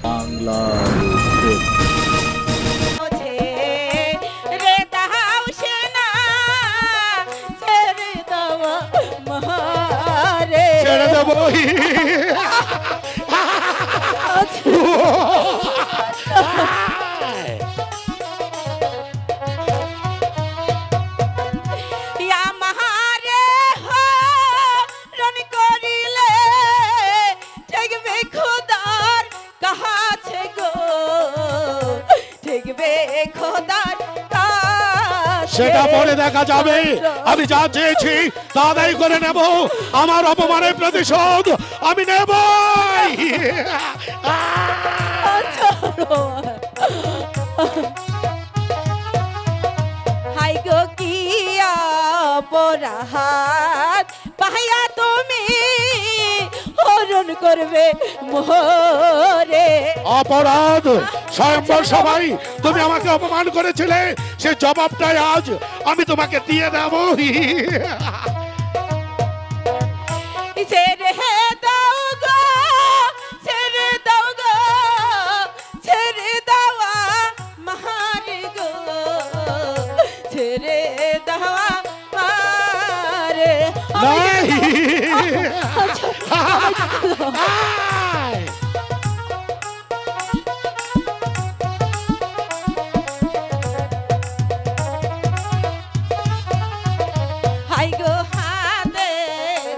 বাংলার ছেড়ে দেবো সেটা পরে দেখা যাবে। আমি যা চেয়েছি তা আদায় করে নেব। আমার অপমানের প্রতিশোধ আমি নেব। হাই গো কি অপরাধ পাইয়া তুমি হরণ করবে মোরে। অপরাধ স্বয়ম্বর সবাই তুমি আমাকে অপমান করেছিলে, সে জবাবটাই আজ আমি তোমাকে দিয়ে দেব। ছেড়ে দাও গো, ছেড়ে দাও গো, ছেড়ে দাও মারে গো, ছেড়ে দাও মারে। হাই গো হাতে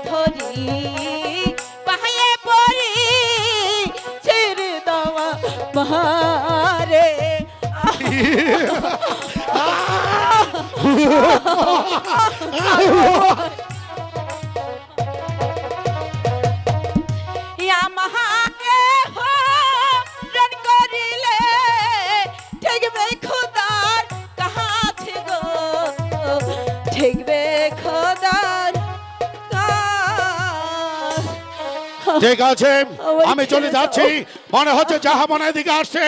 ধরি পায়ে পড়ি ছেড়ে দেওয়া মারে। আমাকে হরণ করিলে ঠেকবে খোদার কাছে গো, ঠেকবে খোদার কাছে। ঠিক আছে আমি চলে যাচ্ছি। মনে হচ্ছে জাহাপনার দিকে আসছে,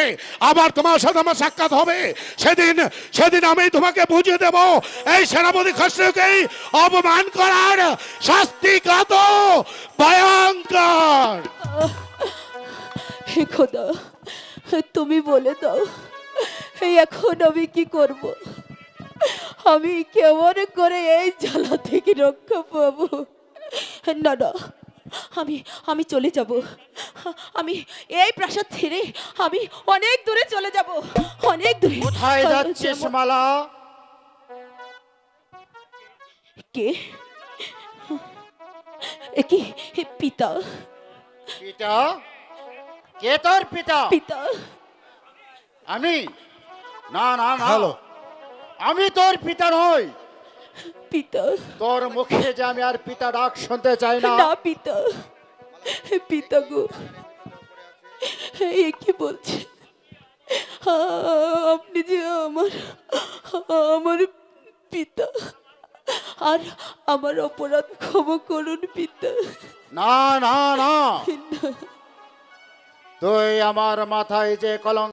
আবার তোমার সাথে আমার সাক্ষাৎ হবে। সেদিন সেদিন আমি তোমাকে বুঝিয়ে দেব এই সেনাপতি খসরুকে অপমান করার শাস্তি কত ভয়ঙ্কর। হে খোদা, তুমি বলে দাও এখন আমি কি করব? আমি কেমন করে এই জ্বালা থেকে রক্ষা পাবো? না না, আমি আমি চলে যাব। আমি এই প্রাসাদ ছেড়ে আমি অনেক দূরে চলে যাব, অনেক দূরে। কোথায় যাচ্ছিস মালা? কে কি পিতা? পিতা? কে তোর পিতা? পিতা আমি? না না না, আমি তোর পিতা নই। পিতা তোর মুখে যে আমি আর পিতা ডাক শুনতে চাই না। না পিতা, পিতা গো, এ কি বলছেন? আপনি যে আমার আমার পিতা, আর আমার অপরাধ ক্ষমা করুন পিতা। না না না, তুই আমার মাথায় যে কলঙ্ক